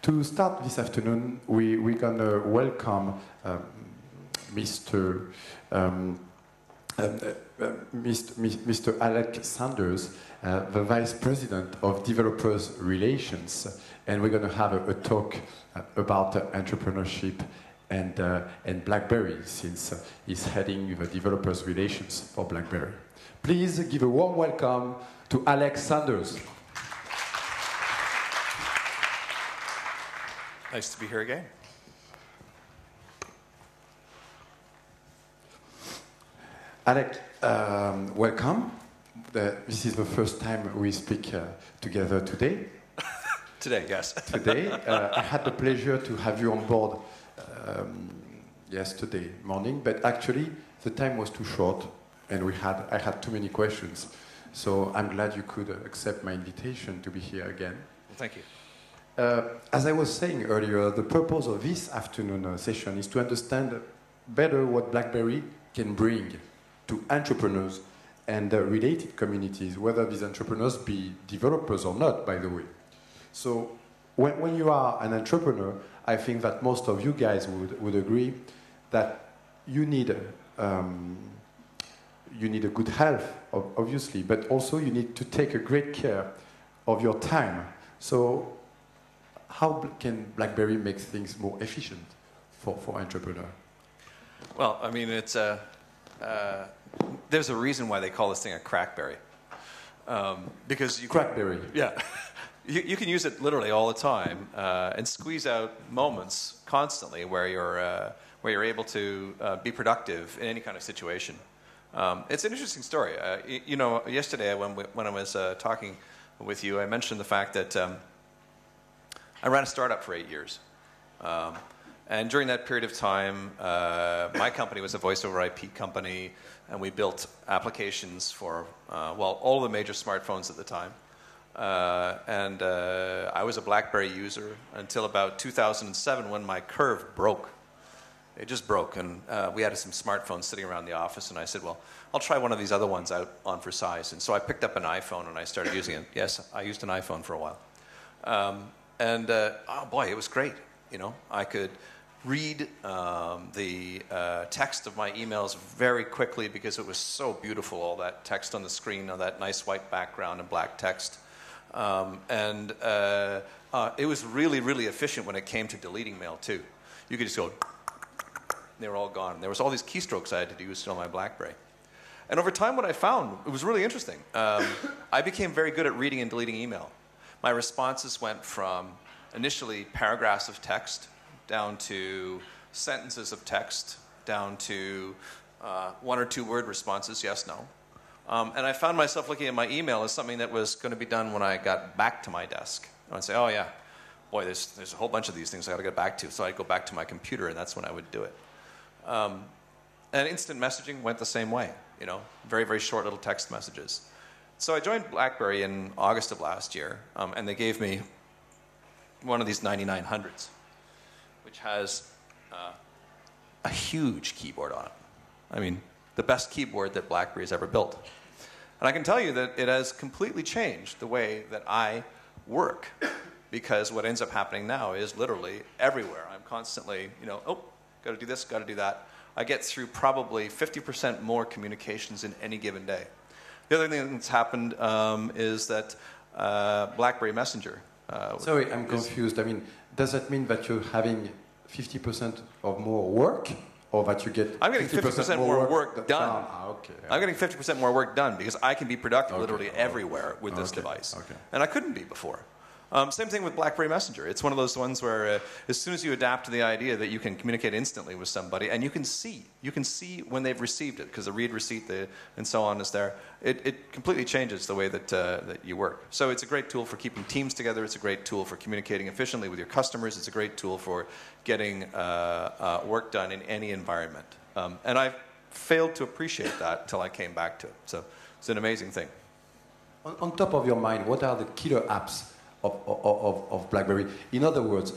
To start this afternoon, we're going to welcome Mr. Mr. Alec Saunders, the Vice President of Developers Relations, and we're going to have a talk about entrepreneurship and BlackBerry, since he's heading the Developers Relations for BlackBerry. Please give a warm welcome to Alec Saunders. Nice to be here again. Alec, welcome. This is the first time we speak together today. Today, yes. Today. I had the pleasure to have you on board yesterday morning, but actually the time was too short and I had too many questions. So I'm glad you could accept my invitation to be here again. Well, thank you. As I was saying earlier, the purpose of this afternoon session is to understand better what BlackBerry can bring to entrepreneurs and related communities, whether these entrepreneurs be developers or not, by the way. So when you are an entrepreneur, I think that most of you guys would agree that you need a good health, obviously, but also you need to take a great care of your time. So how can BlackBerry make things more efficient for entrepreneurs? Well, I mean, it's there's a reason why they call this thing a crackberry. Because you crackberry. Yeah. You can use it literally all the time and squeeze out moments constantly where you're able to be productive in any kind of situation. It's an interesting story. You know, yesterday when I was talking with you, I mentioned the fact that I ran a startup for 8 years. And during that period of time, my company was a voice over IP company, and we built applications for, well, all the major smartphones at the time. I was a BlackBerry user until about 2007 when my curve broke. It just broke, and we had some smartphones sitting around the office, and I said, well, I'll try one of these other ones out on for size. And so I picked up an iPhone, and I started using it. Yes, I used an iPhone for a while. Oh boy, it was great. You know, I could read the text of my emails very quickly because it was so beautiful, all that text on the screen, all that nice white background and black text. It was really, really efficient when it came to deleting mail, too. You could just go, they were all gone. There was all these keystrokes I had to use on my BlackBerry. And over time, what I found, it was really interesting. I became very good at reading and deleting email. My responses went from initially paragraphs of text down to sentences of text, down to 1 or 2 word responses, yes, no. And I found myself looking at my email as something that was going to be done when I got back to my desk. I'd say, oh yeah, boy, there's a whole bunch of these things I got to get back to. So I'd go back to my computer, and that's when I would do it. And instant messaging went the same way, you know, very, very short little text messages. So I joined BlackBerry in August of last year, and they gave me one of these 9900s, which has a huge keyboard on it. I mean, the best keyboard that BlackBerry has ever built. And I can tell you that it has completely changed the way that I work, because what ends up happening now is literally everywhere. I'm constantly, you know, oh, got to do this, got to do that. I get through probably 50% more communications in any given day. The other thing that's happened is that BlackBerry Messenger. Sorry, I'm confused. I mean, does that mean that you're having 50% of more work, or that you get I'm getting 50% more work done. Okay. I'm getting 50% more work done because I can be productive literally everywhere with this device. And I couldn't be before. Same thing with BlackBerry Messenger. It's one of those ones where as soon as you adapt to the idea that you can communicate instantly with somebody, and you can see when they've received it, because the read receipt and so on is there, it completely changes the way that you work. So it's a great tool for keeping teams together. It's a great tool for communicating efficiently with your customers. It's a great tool for getting work done in any environment. And I failed to appreciate that until I came back to it. So it's an amazing thing. On top of your mind, what are the killer apps of BlackBerry? In other words,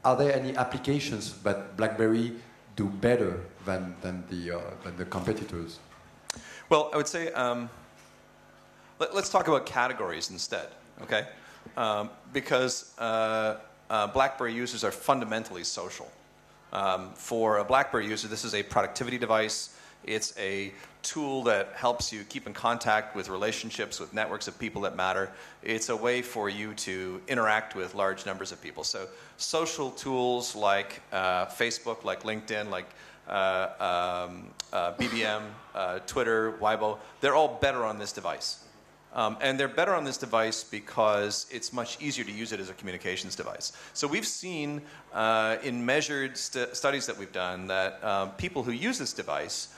are there any applications that BlackBerry do better than the competitors? Well, I would say let's talk about categories instead. Okay, because BlackBerry users are fundamentally social. For a BlackBerry user, this is a productivity device. It's a tool that helps you keep in contact with relationships, with networks of people that matter. It's a way for you to interact with large numbers of people. So social tools like Facebook, like LinkedIn, like BBM, Twitter, Weibo, they're all better on this device. And they're better on this device because it's much easier to use it as a communications device. So we've seen in measured studies that we've done that people who use this device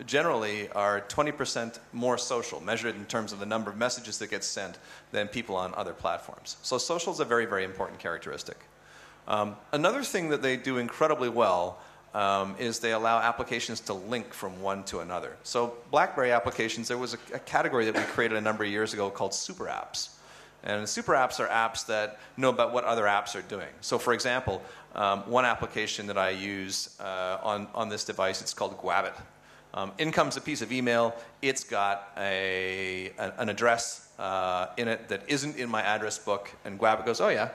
generally are 20% more social, measured in terms of the number of messages that get sent than people on other platforms. So social is a very, very important characteristic. Another thing that they do incredibly well is they allow applications to link from one to another. So BlackBerry applications, there was a category that we created a number of years ago called super apps. And super apps are apps that know about what other apps are doing. So for example, one application that I use on this device, it's called Gwabit. In comes a piece of email. It's got an address in it that isn't in my address book. And Gwabit goes, oh yeah,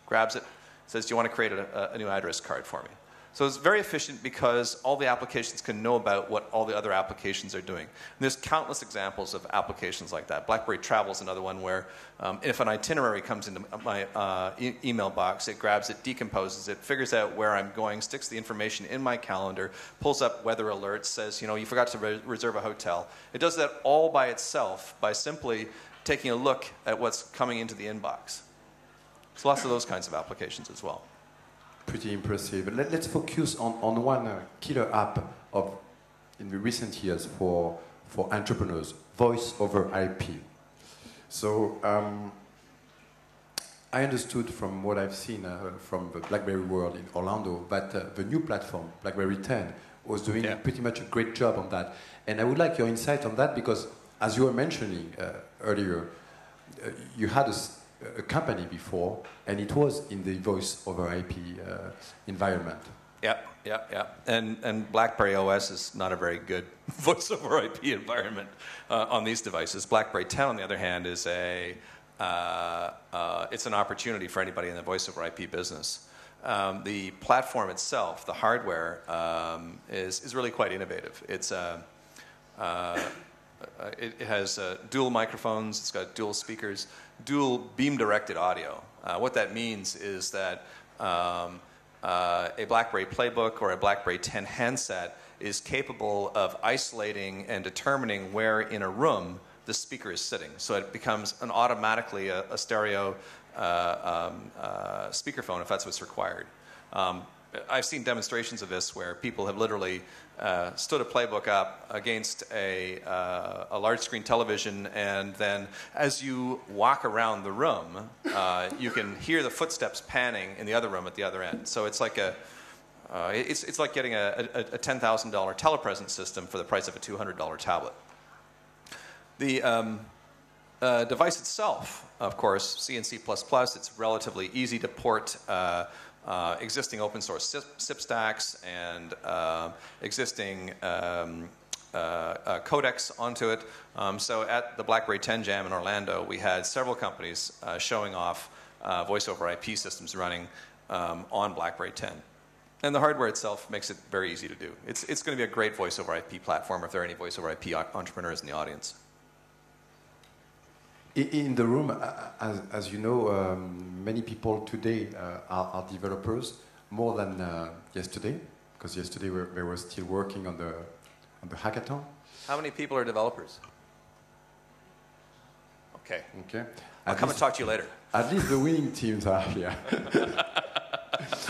grabs it, says, do you want to create a new address card for me? So it's very efficient because all the applications can know about what all the other applications are doing. And there's countless examples of applications like that. BlackBerry Travel is another one where if an itinerary comes into my email box, it grabs it, decomposes it, figures out where I'm going, sticks the information in my calendar, pulls up weather alerts, says, you know, you forgot to reserve a hotel. It does that all by itself by simply taking a look at what's coming into the inbox. So lots of those kinds of applications as well. Pretty impressive. Let's focus on one killer app in the recent years for entrepreneurs, voice over IP. So I understood from what I've seen from the BlackBerry world in Orlando that the new platform, BlackBerry 10, was doing pretty much a great job on that. And I would like your insight on that because, as you were mentioning earlier, you had a company before, and it was in the voice over IP environment. Yeah. And BlackBerry OS is not a very good voice over IP environment on these devices. BlackBerry 10, on the other hand, is it's an opportunity for anybody in the voice over IP business. The platform itself, the hardware, is really quite innovative. It has dual microphones, it's got dual speakers, dual beam-directed audio. What that means is that a BlackBerry Playbook or a BlackBerry 10 handset is capable of isolating and determining where in a room the speaker is sitting. So it becomes automatically a stereo speakerphone if that's what's required. I've seen demonstrations of this where people have literally stood a Playbook up against a large screen television, and then as you walk around the room, you can hear the footsteps panning in the other room at the other end. So it's like it's like getting a $10,000 telepresence system for the price of a $200 tablet. The device itself, of course, C and C++, it's relatively easy to port existing open source SIP stacks and existing codecs onto it. So at the BlackBerry 10 Jam in Orlando, we had several companies showing off voice over IP systems running on BlackBerry 10. And the hardware itself makes it very easy to do. It's going to be a great voice over IP platform if there are any voice over IP entrepreneurs in the audience. In the room, as you know, many people today are developers more than yesterday, because yesterday they were still working on the hackathon. How many people are developers? Okay. I'll come and talk to you later. At least the winning teams are here.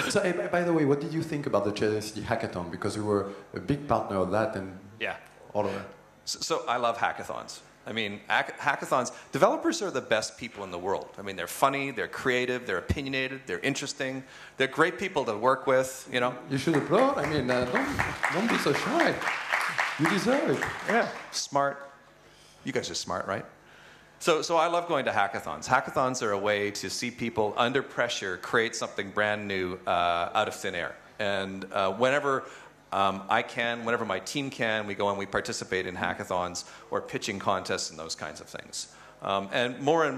So, by the way, what did you think about the CHINICT hackathon? Because we were a big partner of that, and all of that. So I love hackathons. I mean, hackathons, developers are the best people in the world. I mean, they're funny, they're creative, they're opinionated, they're interesting. They're great people to work with, you know. You should applaud. I mean, don't be so shy. You deserve it. Yeah, smart. You guys are smart, right? So I love going to hackathons. Hackathons are a way to see people under pressure create something brand new out of thin air. And whenever I can, whenever my team can, we go and we participate in hackathons or pitching contests and those kinds of things. And more,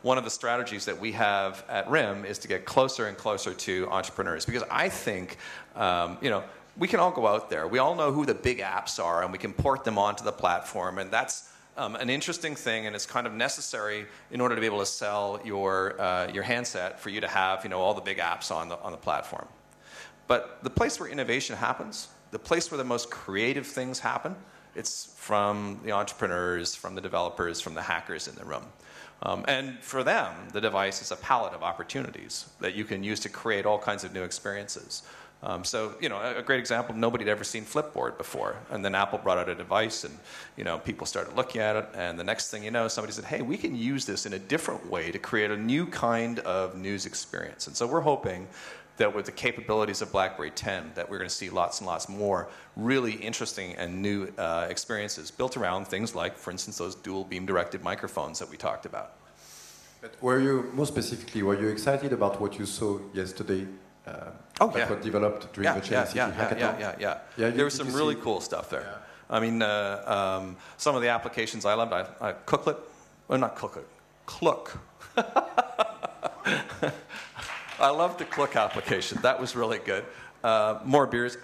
one of the strategies that we have at RIM is to get closer and closer to entrepreneurs. Because I think, we can all go out there. We all know who the big apps are, and we can port them onto the platform. And that's an interesting thing, and it's kind of necessary in order to be able to sell your handset for you to have all the big apps on the platform. But the place where innovation happens, the place where the most creative things happen, it's from the entrepreneurs, from the developers, from the hackers in the room. And for them, the device is a palette of opportunities that you can use to create all kinds of new experiences. So, a great example, nobody had ever seen Flipboard before. And then Apple brought out a device and, people started looking at it. And the next thing you know, somebody said, hey, we can use this in a different way to create a new kind of news experience. And so we're hoping that with the capabilities of BlackBerry 10, that we're going to see lots and lots more really interesting and new experiences built around things like, for instance, those dual beam-directed microphones that we talked about. But more specifically, were you excited about what you saw yesterday? That was developed during the CHINICT hackathon? Yeah. There was some really cool stuff there. Yeah. I mean, some of the applications I loved, Cooklet, well, not Cooklet, Klook. I loved the Klook application. That was really good. More beers.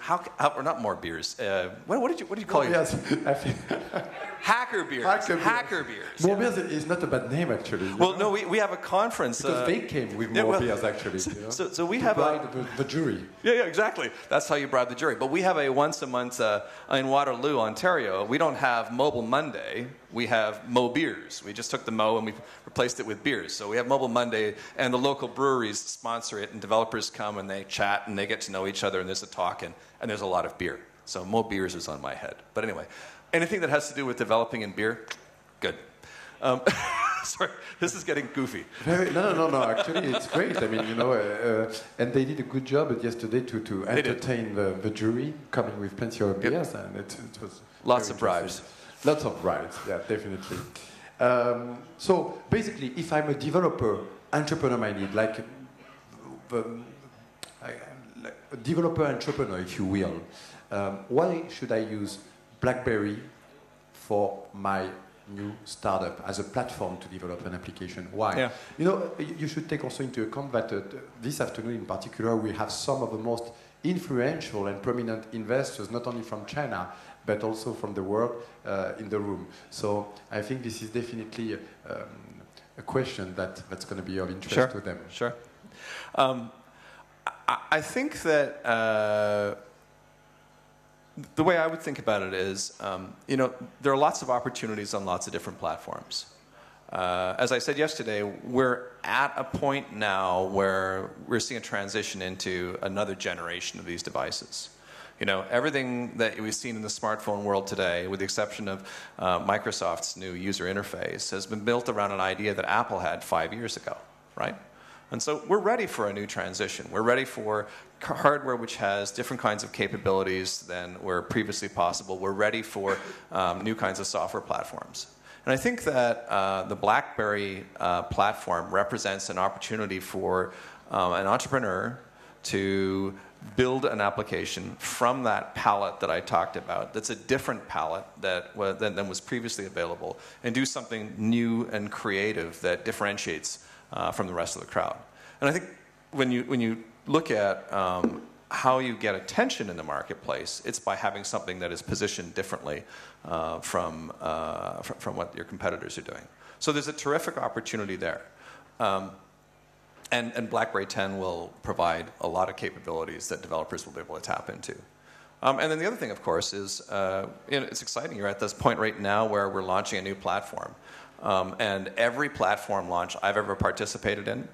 Or not more beers. What did you call yours? Hacker beers. Hacker beers. More beers is not a bad name, actually. Well, no, we have a conference. Because they came with more beers, actually. So we have the jury. Yeah, exactly. That's how you bribe the jury. But we have a once a month in Waterloo, Ontario. We don't have Mobile Monday. We have Mo Beers. We just took the Mo and we replaced it with beers. So we have Mobile Monday, and the local breweries sponsor it, and developers come and they chat and they get to know each other, and there's a talk, and there's a lot of beer. So Mo Beers is on my head. But anyway, anything that has to do with developing in beer, good. Sorry, this is getting goofy. No. Actually, it's great. I mean, and they did a good job yesterday to entertain the jury, coming with plenty of beers, and it was lots of bribes. Lots of bribes, yeah, definitely. So basically, if I'm a developer, entrepreneur-minded, like a developer entrepreneur, if you will, why should I use BlackBerry for my new startup as a platform to develop an application? Why? Yeah. You should take also into account that this afternoon in particular, we have some of the most influential and prominent investors, not only from China, but also from the world in the room. So I think this is definitely a question that's going to be of interest to them. Sure. I think that the way I would think about it is, there are lots of opportunities on lots of different platforms. As I said yesterday, we're at a point now where we're seeing a transition into another generation of these devices. Everything that we've seen in the smartphone world today, with the exception of Microsoft's new user interface, has been built around an idea that Apple had 5 years ago, right? And so we're ready for a new transition. We're ready for hardware which has different kinds of capabilities than were previously possible. We're ready for new kinds of software platforms. And I think that the BlackBerry platform represents an opportunity for an entrepreneur to build an application from that palette that I talked about, that's a different palette than was previously available, and do something new and creative that differentiates from the rest of the crowd. And I think when you look at how you get attention in the marketplace, it's by having something that is positioned differently from what your competitors are doing. So there's a terrific opportunity there. And BlackBerry 10 will provide a lot of capabilities that developers will be able to tap into. And then the other thing, of course, is it's exciting. You're at this point right now where we're launching a new platform. And every platform launch I've ever participated in,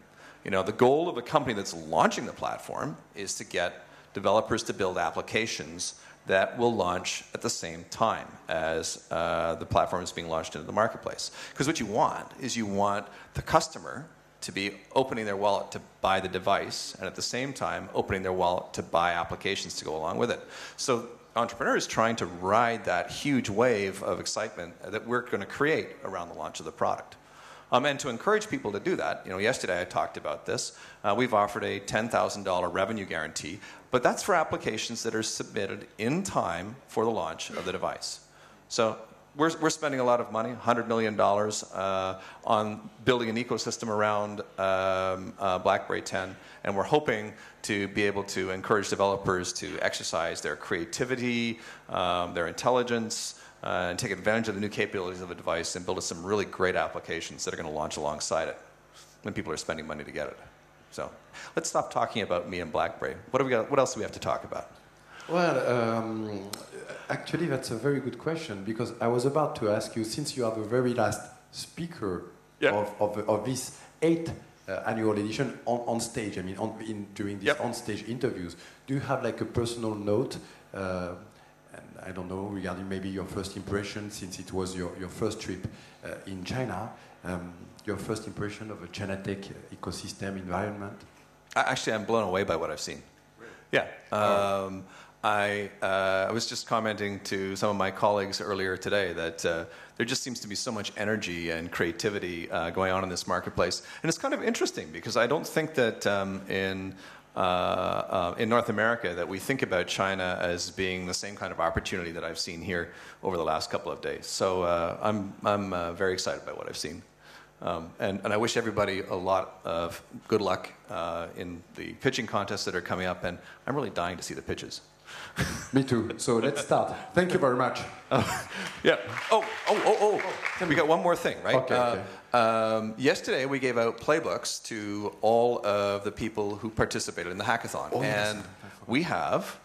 the goal of a company that's launching the platform is to get developers to build applications that will launch at the same time as the platform is being launched into the marketplace. Because what you want is the customer to be opening their wallet to buy the device, and at the same time opening their wallet to buy applications to go along with it. So entrepreneurs trying to ride that huge wave of excitement that we're going to create around the launch of the product. And to encourage people to do that, yesterday I talked about this. We've offered a $10,000 revenue guarantee, but that's for applications that are submitted in time for the launch of the device. So we're spending a lot of money, $100 million, on building an ecosystem around BlackBerry 10, and we're hoping to be able to encourage developers to exercise their creativity, their intelligence, and take advantage of the new capabilities of the device and build us some really great applications that are going to launch alongside it when people are spending money to get it. So let's stop talking about me and BlackBerry. What do we got? What else do we have to talk about? Well, actually, that's a very good question, because I was about to ask you, since you are the very last speaker of this 8th annual edition on stage, I mean, during these on-stage interviews, do you have like a personal note, and I don't know, regarding maybe your first impression, since it was your first trip in China, your first impression of a China Tech ecosystem environment? Actually, I'm blown away by what I've seen. Really? Yeah. I was just commenting to some of my colleagues earlier today that there just seems to be so much energy and creativity going on in this marketplace. And it's kind of interesting, because I don't think that in North America that we think about China as being the same kind of opportunity that I've seen here over the last couple of days. So I'm very excited by what I've seen. And I wish everybody a lot of good luck in the pitching contests that are coming up, and I'm really dying to see the pitches. Me too. So let's start. Thank you very much. Yeah. We got one more thing, right? Okay. Yesterday we gave out playbooks to all of the people who participated in the hackathon, and we have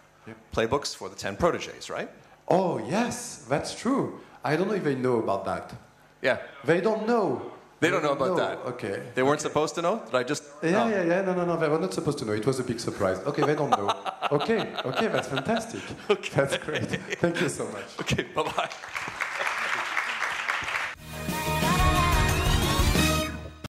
playbooks for the 10 proteges, right? Oh yes, that's true. I don't know if they know about that. Yeah. They don't know. They don't know about that. Okay. They weren't supposed to know? Did I just... Yeah. No. They were not supposed to know. It was a big surprise. Okay, they don't know. Okay, that's fantastic. Okay. That's great. Thank you so much. Okay, bye-bye.